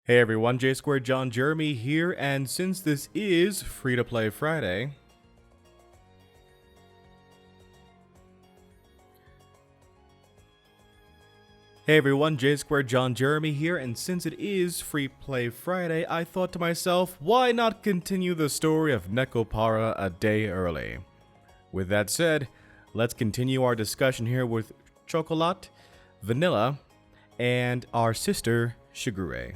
Hey everyone, J Squared John Jeremy here, and since this is Free to Play Friday, Hey everyone, J Squared John Jeremy here, and since it is Free Play Friday, I thought to myself, why not continue the story of Nekopara a day early? With that said, let's continue our discussion here with Chocolate, Vanilla, and our sister, Shigure.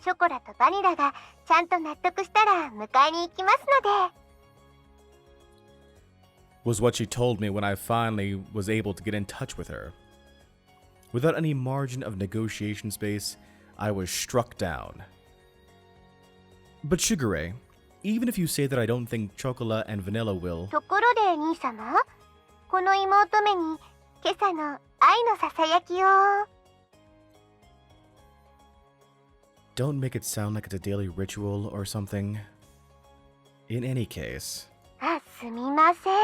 ショコラとバニラがちゃんと納得したら迎えに行きますので was what she told me when I finally was able to get in touch with her. Without any margin of negotiation space, I was struck down. But Shigure, even if you say that I don't think Chocolate and Vanilla will... ところで兄様、この妹目に今朝の愛のささやきを Don't make it sound like it's a daily ritual or something. In any case... あ、すみません。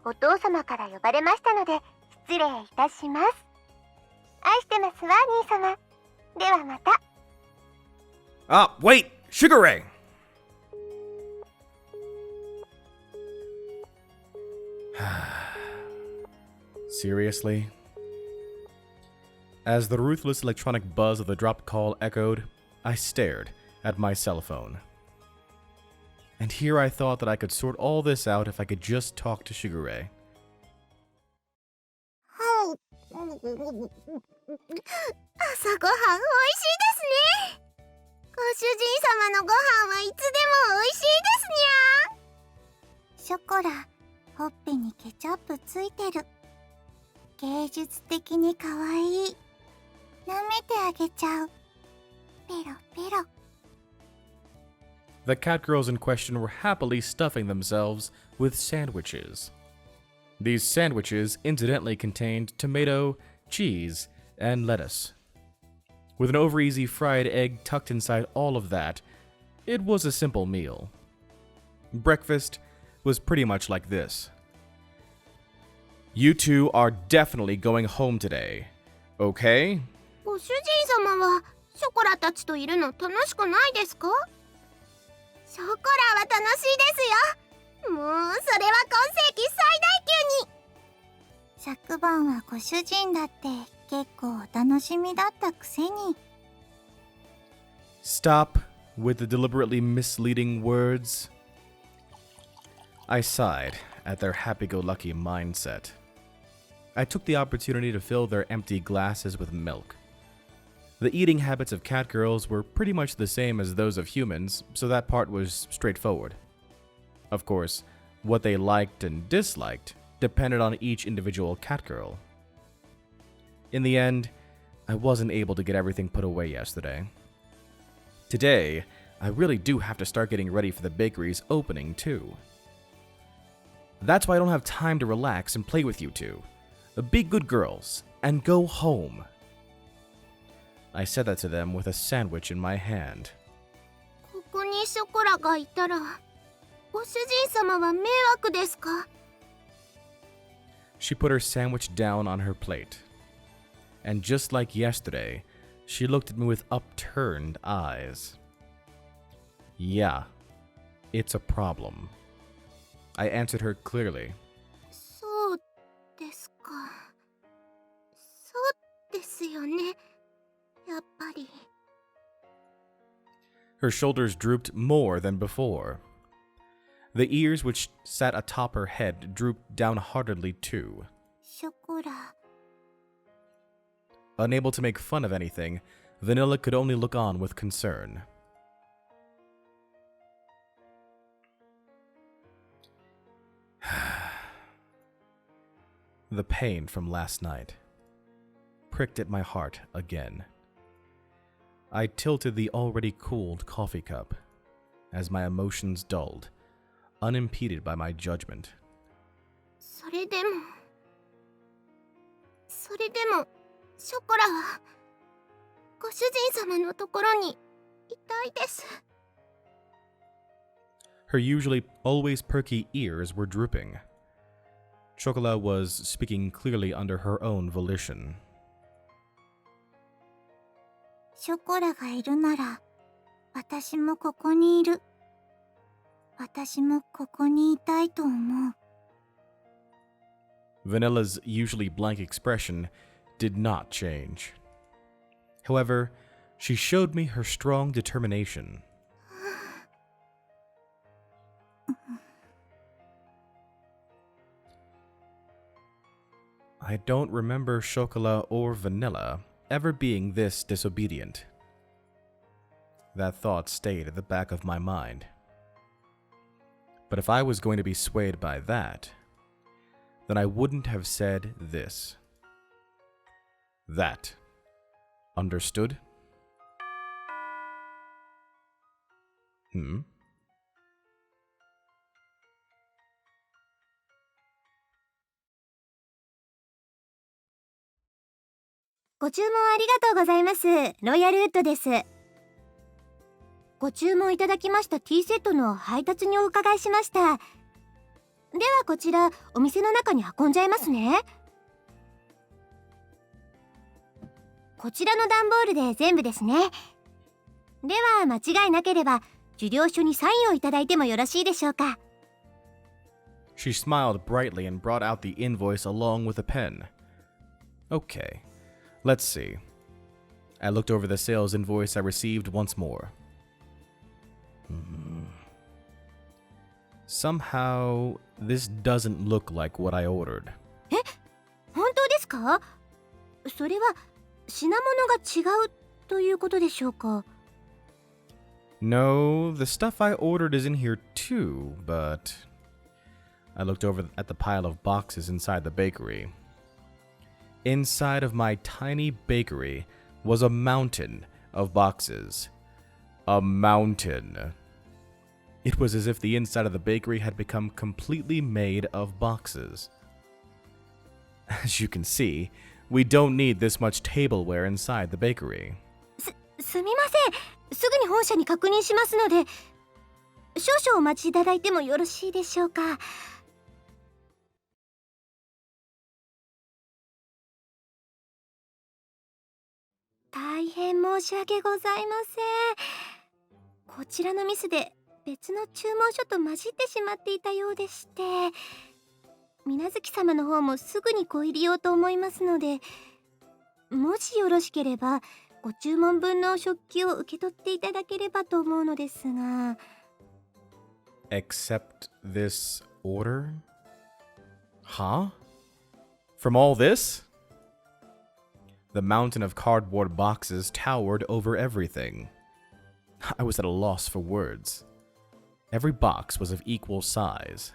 お父様から呼ばれましたので失礼いたします。愛してますわ、兄様。ではまた。Ah, wait! Shigure! Seriously? As the ruthless electronic buzz of the dropped call echoed, I stared at my cell phone. And here I thought that I could sort all this out if I could just talk to Shigure. 朝ごはんおいしいですね。ご主人様のご飯はいつでもおいしいですにゃ。ショコラ、ほっぺにケチャップついてる。芸術的に可愛い。舐めてあげちゃう。ペロペロ。 The cat girls in question were happily stuffing themselves with sandwiches. These sandwiches incidentally contained tomato, cheese, and lettuce. With an over-easy fried egg tucked inside all of that, it was a simple meal. Breakfast was pretty much like this. You two are definitely going home today, okay? ご主人様はショコラたちといるの楽しくないですか？ショコラは楽しいですよ。もうそれは今世紀最大級に。昨晩はご主人だって結構お楽しみだったくせに。Stop with the deliberately misleading words. I sighed at their happy-go-lucky mindset. I took the opportunity to fill their empty glasses with milk. The eating habits of cat girls were pretty much the same as those of humans, so that part was straightforward. Of course, what they liked and disliked depended on each individual cat girl. In the end, I wasn't able to get everything put away yesterday. Today, I really do have to start getting ready for the bakery's opening too. That's why I don't have time to relax and play with you two. Be good girls and go home. I said that to them with a sandwich in my hand. ここにショコラがいたら、ご主人様は迷惑ですか？ She put her sandwich down on her plate. And just like yesterday, she looked at me with upturned eyes. Yeah, it's a problem. I answered her clearly. そうですか。そうですよね。やっぱり。 Her shoulders drooped more than before. The ears which sat atop her head drooped downheartedly too. ショコラ。 Unable to make fun of anything, Vanilla could only look on with concern. The pain from last night pricked at my heart again. I tilted the already cooled coffee cup as my emotions dulled, unimpeded by my judgment. それでもショコラはご主人様のところにいたいです。 Her usually always perky ears were drooping. Chocolat was speaking clearly under her own volition. ショコラがいるなら、私もここにいる。私もここにいたいと思う。 Vanilla's usually blank expression did not change. However, she showed me her strong determination. I don't remember Chocolat or Vanilla ever being this disobedient. That thought stayed at the back of my mind. But if I was going to be swayed by that, then I wouldn't have said this. That. Understood? Hmm? ご注文ありがとうございます。ロイヤルウッドです。ご注文いただきましたティーセットの配達にお伺いしました。ではこちらお店の中に運んじゃいますね。こちらの段ボールで全部ですね。では間違いなければ受領書にサインをいただいてもよろしいでしょうか。 She smiled brightly and brought out the invoice along with a pen. Okay, let's see. I looked over the sales invoice I received once more. Somehow, this doesn't look like what I ordered. え、本当ですか？それは品物が違うということでしょうか？ No, the stuff I ordered is in here too, but... I looked over at the pile of boxes inside the bakery. Inside of my tiny bakery was a mountain of boxes. A mountain. It was as if the inside of the bakery had become completely made of boxes. As you can see, we don't need this much tableware inside the bakery. すみません。すぐに本社に確認しますので、少々お待ちいただいてもよろしいでしょうか。大変申し訳ございません。こちらのミスで別の注文書と混じってしまっていたようでして、水無月様の方もすぐにご入りようと思いますので、もしよろしければご注文分の食器を受け取っていただければと思うのですが。 Accept this order? Huh? From all this? The mountain of cardboard boxes towered over everything. I was at a loss for words. Every box was of equal size.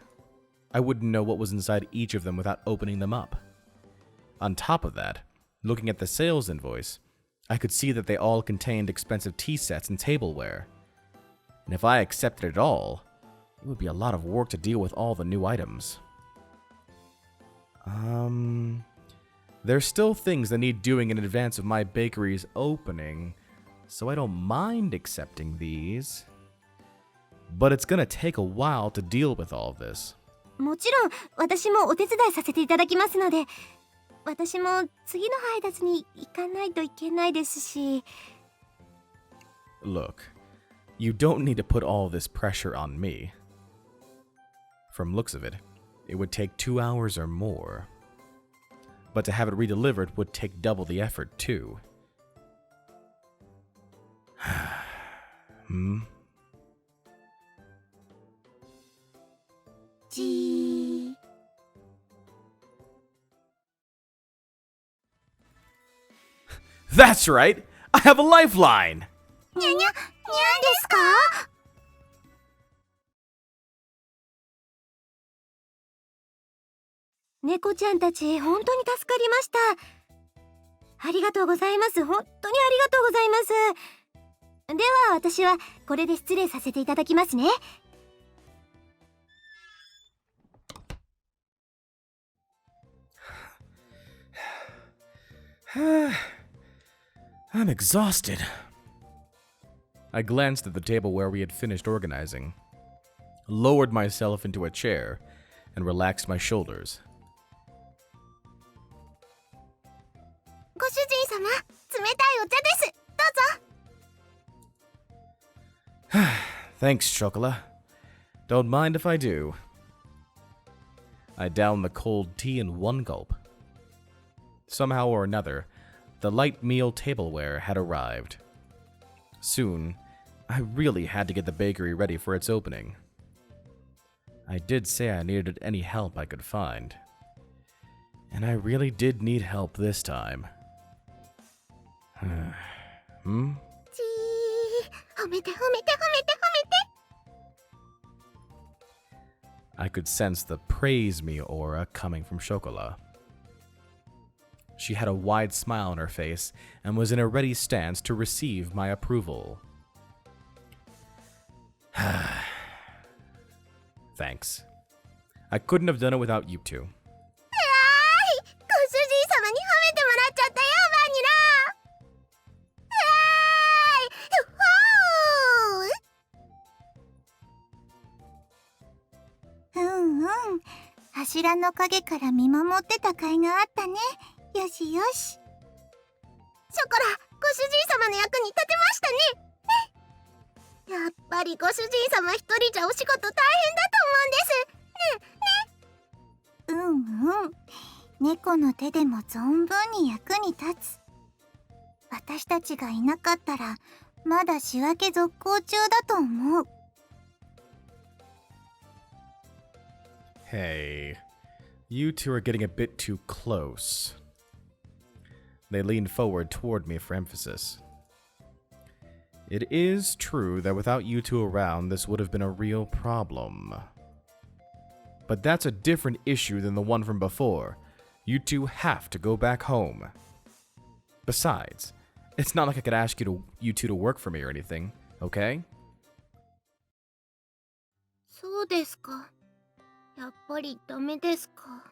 I wouldn't know what was inside each of them without opening them up. On top of that, looking at the sales invoice, I could see that they all contained expensive tea sets and tableware. And if I accepted it all, it would be a lot of work to deal with all the new items. There's still things that need doing in advance of my bakery's opening, so I don't mind accepting these. But it's gonna take a while to deal with all this. もちろん私もお手伝いさせていただきますので、私も次の配達に行かないといけないですし。 Look, you don't need to put all this pressure on me. From looks of it, it would take 2 hours or more. But to have it redelivered would take double the effort, too. Hmm? That's right! I have a lifeline! にゃですか？猫ちゃんたち本当に助かりました。ありがとうございます。本当にありがとうございます。では私はこれで失礼させていただきますね。I'm exhausted. I glanced at the table where we had finished organizing, lowered myself into a chair, and relaxed my shoulders. ご主人様、冷たいお茶です。どうぞ。 Thanks, Chocola. Don't mind if I do. I downed the cold tea in one gulp. Somehow or another, the light meal tableware had arrived. Soon, I really had to get the bakery ready for its opening. I did say I needed any help I could find. And I really did need help this time. ちー、褒めて褒めて褒めて褒めて。 I could sense the praise me aura coming from Chocola. She had a wide smile on her face and was in a ready stance to receive my approval. Thanks. I couldn't have done it without you two. ご主人様に褒めてもらっちゃったよ、バニラ。うんうん、柱の陰から見守ってた甲斐があったね。よしよし。ショコラ、ご主人様の役に立てましたね。やっぱりご主人様一人じゃお仕事大変だと思うんです。うんうん。猫の手でも存分に役に立つ。私たちがいなかったらまだ仕分け続行中だと思う。 Hey, you two are getting a bit too close. They leaned forward toward me for emphasis. It is true that without you two around, this would have been a real problem. But that's a different issue than the one from before. You two have to go back home. Besides, it's not like I could ask you two to work for me or anything, okay? そうですか。やっぱりダメですか。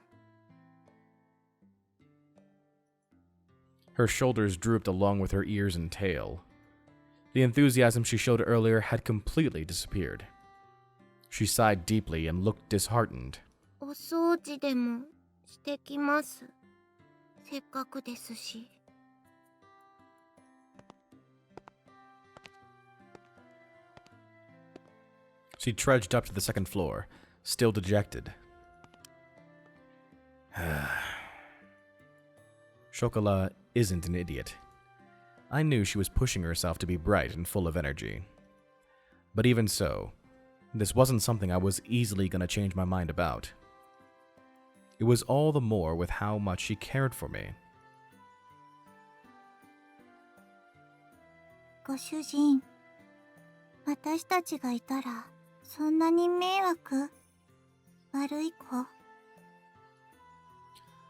Her shoulders drooped along with her ears and tail. The enthusiasm she showed earlier had completely disappeared. She sighed deeply and looked disheartened. お掃除でもしてきます。せっかくですし。 She trudged up to the second floor, still dejected. Chocolat isn't an idiot. I knew she was pushing herself to be bright and full of energy. But even so, this wasn't something I was easily going to change my mind about. It was all the more with how much she cared for me. ご主人、私たちがいたらそんなに迷惑？悪い子？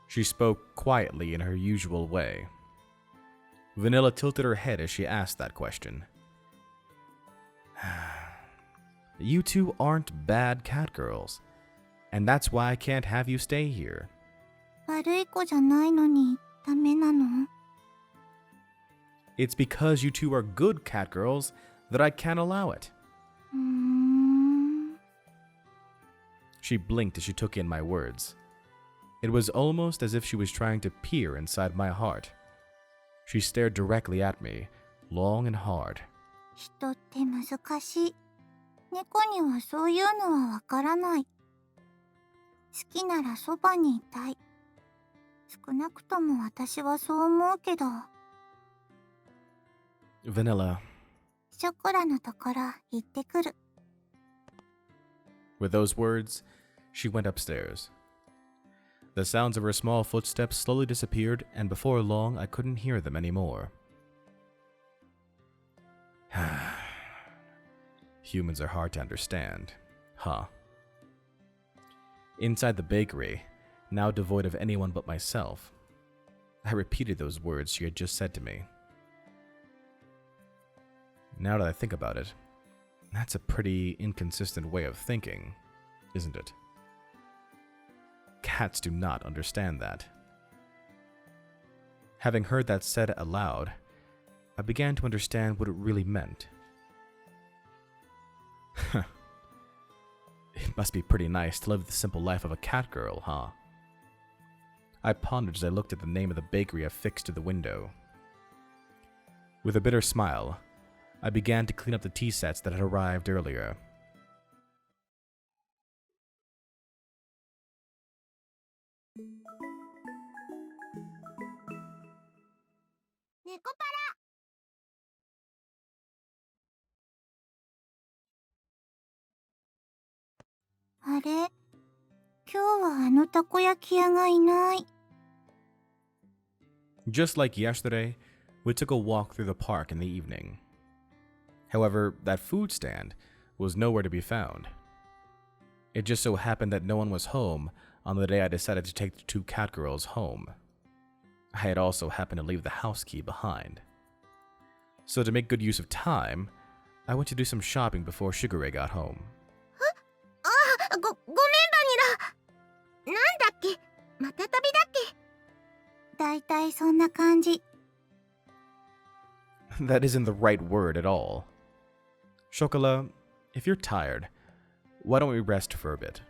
She spoke quietly in her usual way. Vanilla tilted her head as she asked that question. You two aren't bad cat girls, and that's why I can't have you stay here. 悪い子じゃないのにダメなの？ It's because you two are good cat girls that I can't allow it. She blinked as she took in my words. It was almost as if she was trying to peer inside my heart. She stared directly at me, long and hard. 人って難しい。猫にはそういうのはわからない。好きならそばにいたい。少なくとも私はそう思うけど。 Vanilla. ショコラのところ行ってくる。 With those words, she went upstairs. The sounds of her small footsteps slowly disappeared, and before long I couldn't hear them anymore. Humans are hard to understand, huh? Inside the bakery, now devoid of anyone but myself, I repeated those words she had just said to me. Now that I think about it, that's a pretty inconsistent way of thinking, isn't it? Cats do not understand that. Having heard that said aloud, I began to understand what it really meant. It must be pretty nice to live the simple life of a cat girl, huh? I pondered as I looked at the name of the bakery affixed to the window. With a bitter smile, I began to clean up the tea sets that had arrived earlier. Nekopara! あれ、今日はあのたこ焼き屋がいない。 Just like yesterday, we took a walk through the park in the evening. However, that food stand was nowhere to be found. It just so happened that no one was home on the day I decided to take the two cat girls home. I had also happened to leave the house key behind. So to make good use of time, I went to do some shopping before Shigure got home. ごめんバニラ。なんだっけ、また旅だっけ。だいたいそんな感じ。 That isn't the right word at all. Shokola, if you're tired, why don't we rest for a bit?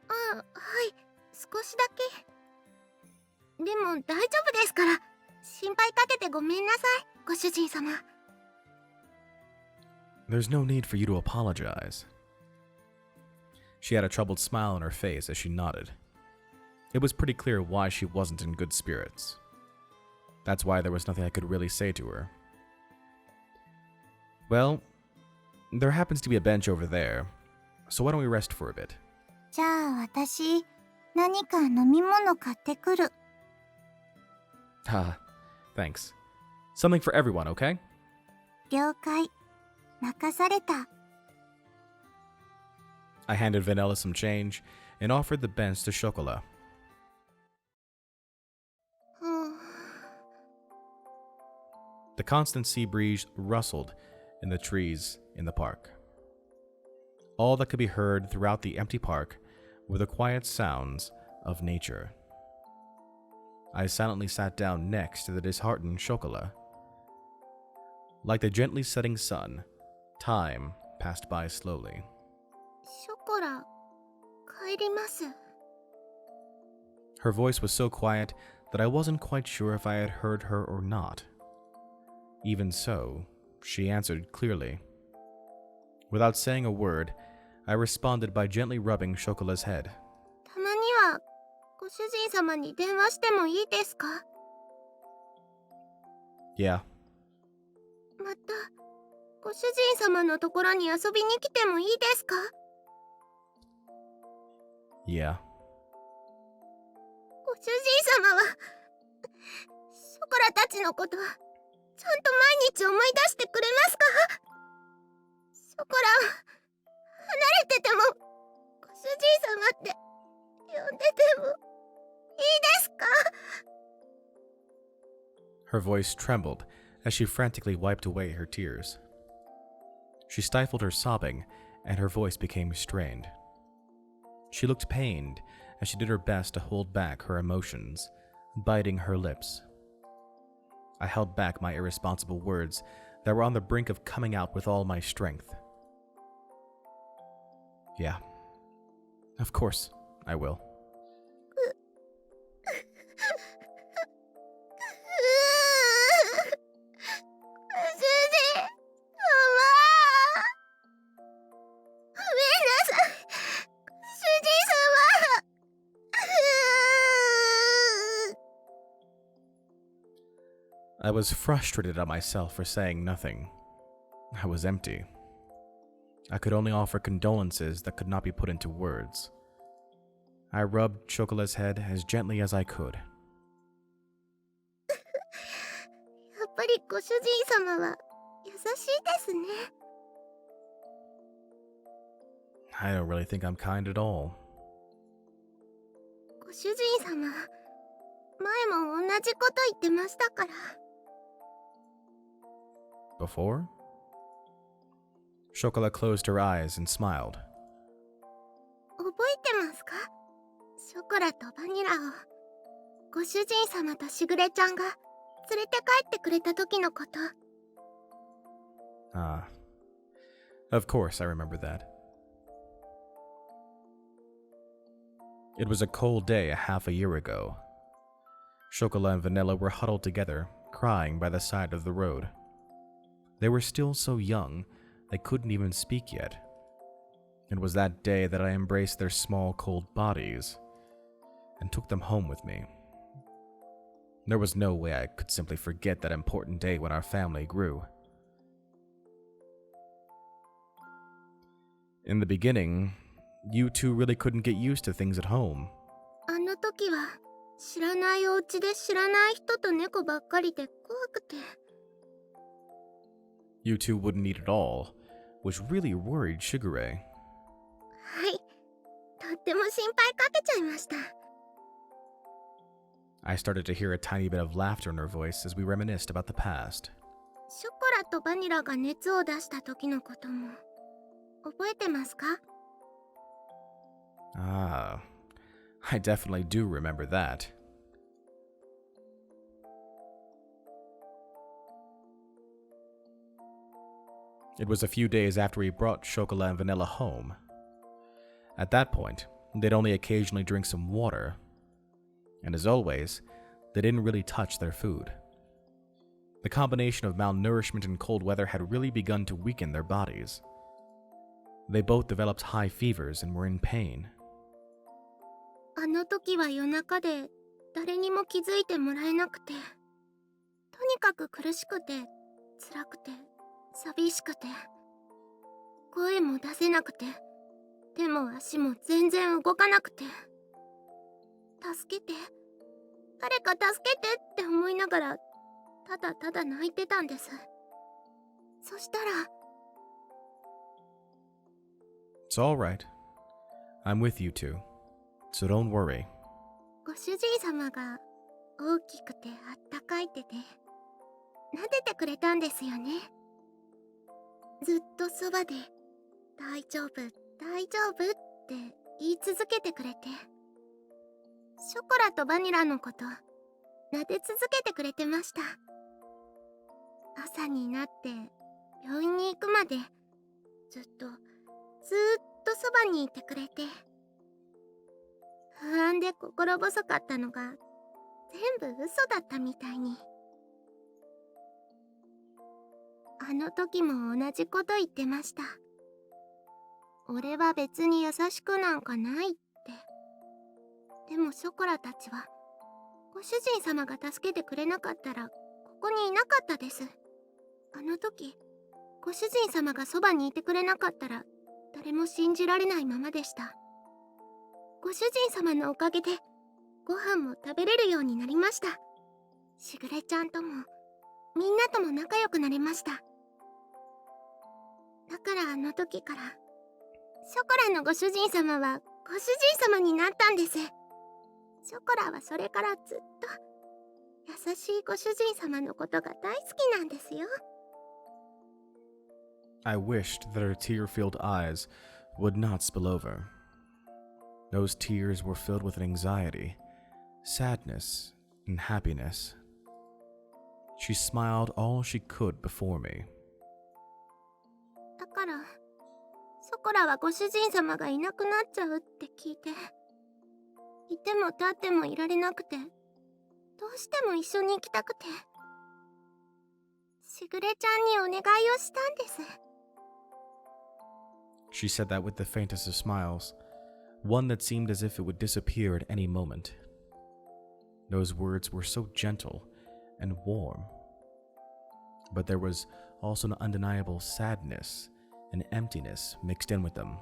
はい、少しだけ。でも大丈夫ですから。心配かけてごめんなさい、ご主人様。 There's no need for you to apologize. She had a troubled smile on her face as she nodded. It was pretty clear why she wasn't in good spirits. That's why there was nothing I could really say to her. Well, there happens to be a bench over there, so why don't we rest for a bit? じゃあ私、何か飲み物買ってくる。 Thanks. Something for everyone, okay? 了解。任された。 I handed Vanilla some change and offered the bench to Shokola. The constant sea breeze rustled in the trees in the park. All that could be heard throughout the empty park were the quiet sounds of nature. I silently sat down next to the disheartened Shokola. Like the gently setting sun, time passed by slowly. ショコラ、帰ります。 Her voice was so quiet that I wasn't quite sure if I had heard her or not. Even so, she answered clearly. Without saying a word, I responded by gently rubbing Shokola's head. たまには、ご主人様に電話してもいいですか？ Yeah, また、ご主人様のところに遊びに来てもいいですか？ yeah. ご主人様は、ショコラたちのことは、ちゃんと毎日思い出してくれますか？ショコラは、離れてても、ご主人様って呼んでてもいいですか？ Her voice trembled as she frantically wiped away her tears. She stifled her sobbing, and her voice became strained. She looked pained as she did her best to hold back her emotions, biting her lips. I held back my irresponsible words that were on the brink of coming out with all my strength. Yeah, of course, I will. ご主人様、ごめんなさい、主人様。 I was frustrated at myself for saying nothing. I was empty. I could only offer condolences that could not be put into words. I rubbed Chocola's head as gently as I could. やっぱりご主人様は優しいですね。 I don't really think I'm kind at all. ご主人様、前も同じこと言ってましたから。 Before? Chocola closed her eyes and smiled. 覚えてますか？ショコラとバニラをご主人様としぐれちゃんが連れて帰ってくれた時のこと。 Ah. Of course, I remember that. It was a cold day a half a year ago. Chocola and Vanilla were huddled together, crying by the side of the road. They were still so young, they couldn't even speak yet. It was that day that I embraced their small, cold bodies and took them home with me. There was no way I could simply forget that important day when our family grew. In the beginning, you two really couldn't get used to things at home. あの時は知らないお家で知らない人と猫ばっかりで怖くて。You two wouldn't eat at all, which really worried Shigure. はい、とっても心配かけちゃいました。I started to hear a tiny bit of laughter in her voice as we reminisced about the past. ショコラとバニラが熱を出した時のことも覚えてますか？ Ah, I definitely do remember that. It was a few days after we brought Chocolat and Vanilla home. At that point, they'd only occasionally drink some water. And as always, they didn't really touch their food. The combination of malnourishment and cold weather had really begun to weaken their bodies. They both developed high fevers and were in pain. あの時は夜中で誰にも気づいてもらえなくて、とにかく苦しくて辛くて寂しくて、声も出せなくて、手も足も全然動かなくて、助けて、誰か助けてって思いながらただただ泣いてたんです。そしたら It's all right. I'm with you two, so don't worry. ご主人様が大きくてあったかい手で撫でてくれたんですよね。ずっとそばで大丈夫大丈夫って言い続けてくれて、ショコラとバニラのこと撫で続けてくれてました。朝になって病院に行くまでずっとそばにいてくれて、不安で心細かったのが全部嘘だったみたいに。あの時も同じこと言ってました。俺は別に優しくなんかないって。でもショコラたちはご主人様が助けてくれなかったらここにいなかったです。あの時ご主人様がそばにいてくれなかったら誰も信じられないままでした。ご主人様のおかげでご飯も食べれるようになりました。しぐれちゃんともみんなとも仲良くなれました。だからあの時からショコラのご主人様はご主人様になったんです。ショコラはそれからずっと優しいご主人様のことが大好きなんですよ。I wished that her tear-filled eyes would not spill over. Those tears were filled with anxiety, sadness, and happiness. She smiled all she could before me. だからショコラはご主人様がいなくなっちゃうって聞いて、いても立ってもいられなくて、どうしても一緒に行きたくて、しぐれちゃんにお願いをしたんです。She said that with the faintest of smiles, one that seemed as if it would disappear at any moment. Those words were so gentle and warm, but there was also an undeniable sadness and emptiness mixed in with them.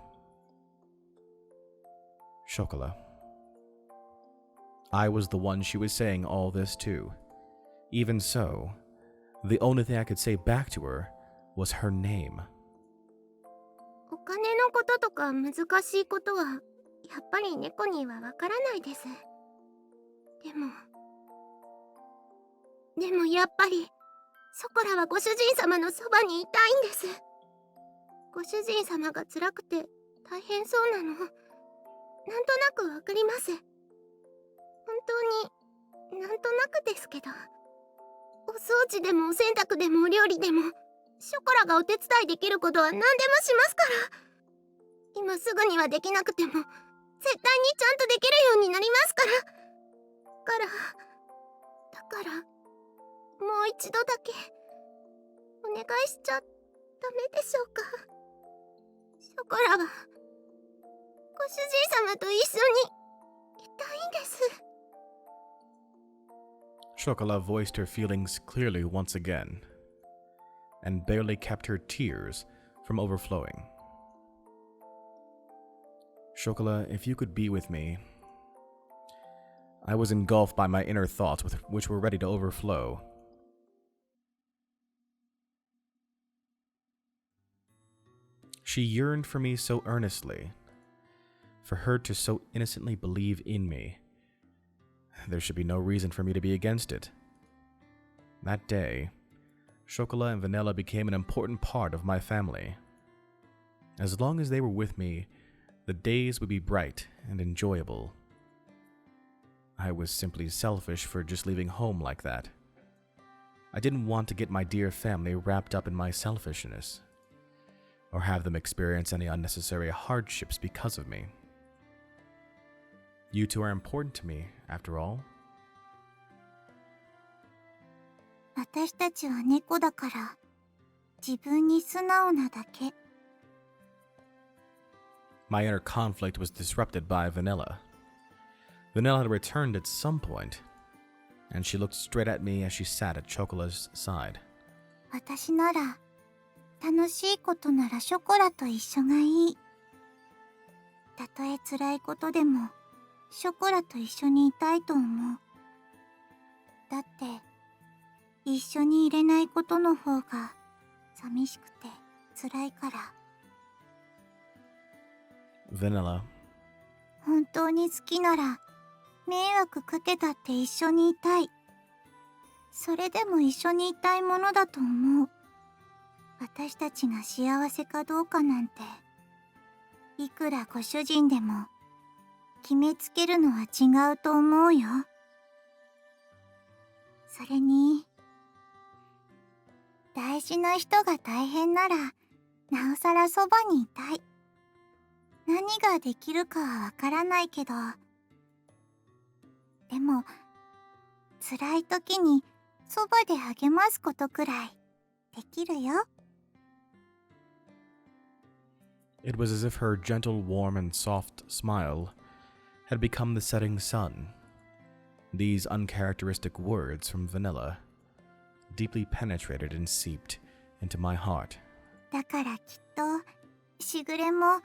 Chocolat. I was the one she was saying all this to. Even so, the only thing I could say back to her was her name. お金のこととか難しいことはやっぱり猫にはわからないです。でもやっぱりショコラはご主人様のそばにいたいんです。ご主人様が辛くて大変そうなのなんとなくわかります。本当になんとなくですけど、お掃除でもお洗濯でもお料理でもショコラがお手伝いできることは何でもしますから。今すぐにはできなくても絶対にちゃんとできるようになりますから。だからもう一度だけお願願いしちゃダメでしょうか。ショコラはご主人様と一緒にいたいんです。 Chocolat voiced her feelings clearly once again, and barely kept her tears from overflowing. Chocolat, if you could be with me. I was engulfed by my inner thoughts, which were ready to overflow. She yearned for me so earnestly, for her to so innocently believe in me. There should be no reason for me to be against it. That day, Chocolat and Vanilla became an important part of my family. As long as they were with me, the days would be bright and enjoyable. I was simply selfish for just leaving home like that. I didn't want to get my dear family wrapped up in my selfishness, or have them experience any unnecessary hardships because of me. You two are important to me, after all. 私たちは猫だから自分に素直なだけ。 My inner conflict was disrupted by Vanilla. Vanilla had returned at some point, and she looked straight at me as she sat at Chocolat's side. 私なら楽しいことならショコラと一緒がいい。たとえ辛いことでもショコラと一緒にいたいと思う。だって一緒にいれないことの方が寂しくて辛いから。 Vanilla, 本当に好きなら迷惑かけたって一緒にいたい。それでも一緒にいたいものだと思う。私たちが幸せかどうかなんていくらご主人でも決めつけるのは違うと思うよ。それに大事な人が大変ならなおさらそばにいたい。何ができるかはわからないけど、でも辛い時にそばで励ますことくらいできるよ。 it was as if her gentle, warm, and soft smile had become the setting sun. These uncharacteristic words from Vanilla deeply penetrated and seeped into my heart. だからきっとしぐれも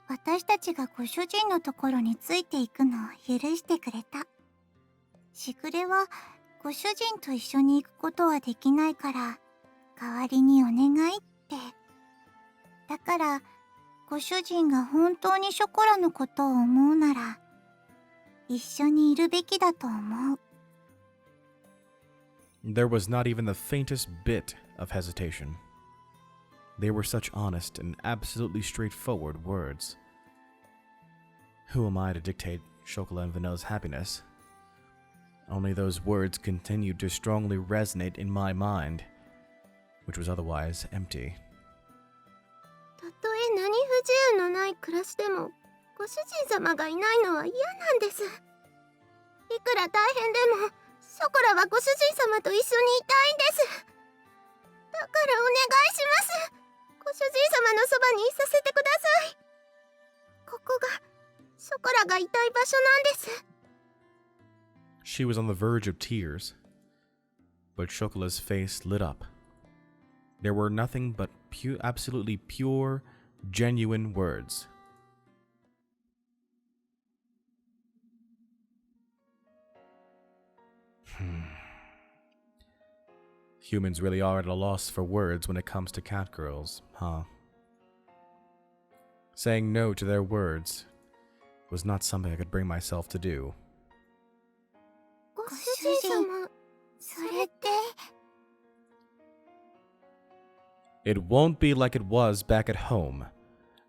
私たちがご主人のところについていくのを許してくれた。しぐれはご主人と一緒に行くことはできないから代わりにお願いって。だからご主人が本当にショコラのことを思うなら一緒にいるべきだと思う。 There was not even the faintest bit of hesitation. They were such honest and absolutely straightforward words. Who am I to dictate Chocolat and Vanilla's happiness? Only those words continued to strongly resonate in my mind, which was otherwise empty. たとえ何不自由のない暮らしでもご主人様がいないのは嫌なんです。いくら大変でもショコラはご主人様と一緒にいたいんです。だからお願いします。ご主人様のそばにいさせてください。ここがショコラがいたい場所なんです。 She was on the verge of tears, but Chocolat's face lit up. There were nothing but absolutely pure, genuine words. Humans really are at a loss for words when it comes to cat girls, huh? Saying no to their words was not something I could bring myself to do. ご主人様、それって。 It won't be like it was back at home.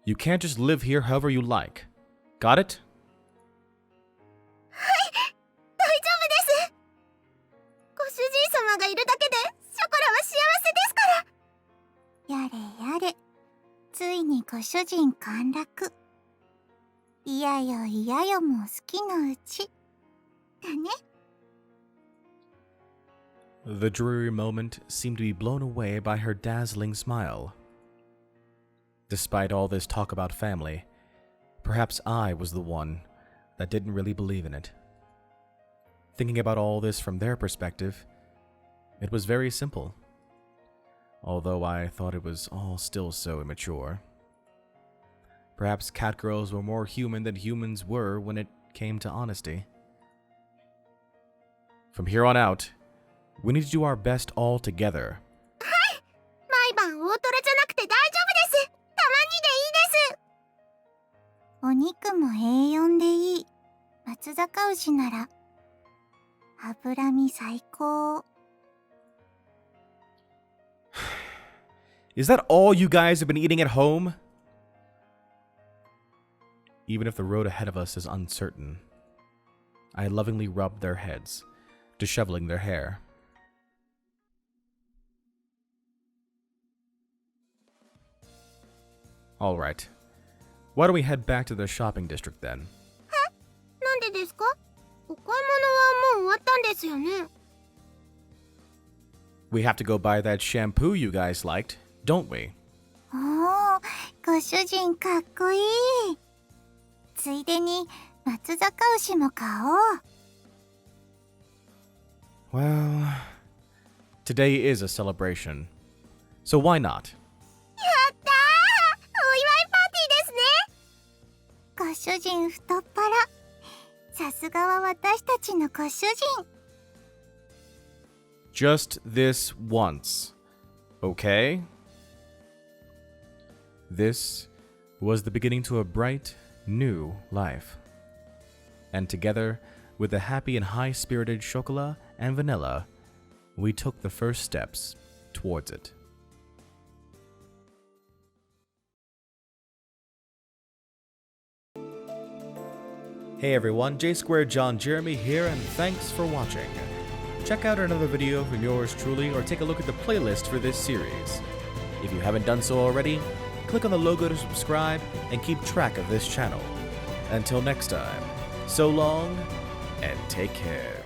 You can't just live here however you like. Got it? はい、大丈夫です。ご主人様がいるだけでショコラは幸せですから。やれやれ、ついにご主人陥落。いやよいやよも好きのうちだね。The dreary moment seemed to be blown away by her dazzling smile. Despite all this talk about family, perhaps I was the one that didn't really believe in it. Thinking about all this from their perspective, it was very simple. Although I thought it was all still so immature. Perhaps catgirls were more human than humans were when it came to honesty. From here on out, we need to do our best all together. 毎晩大トロじゃなくて大丈夫です。たまにでいいです。お肉も A4 でいい。松阪牛なら脂身最高。 Is that all you guys have been eating at home? Even if the road ahead of us is uncertain, I lovingly rubbed their heads, disheveling their hair. All right. Why don't we head back to the shopping district then? なんでですか？お買い物はもう終わったんですよね。 We have to go buy that shampoo you guys liked, don't we? おー、ご主人かっこいい。ついでに松阪牛も買おう。 Well, today is a celebration, so why not? やったー！お祝いパーティーですね。ご主人太っ腹。さすがは私たちのご主人。 Just this once, okay? This was the beginning to a bright, new life. And together, with the happy and high-spirited Chocolat and Vanilla, we took the first steps towards it. Hey everyone, J2John Jeremy here, and thanks for watching. Check out another video from yours truly, or take a look at the playlist for this series. If you haven't done so already, click on the logo to subscribe and keep track of this channel. Until next time, so long and take care.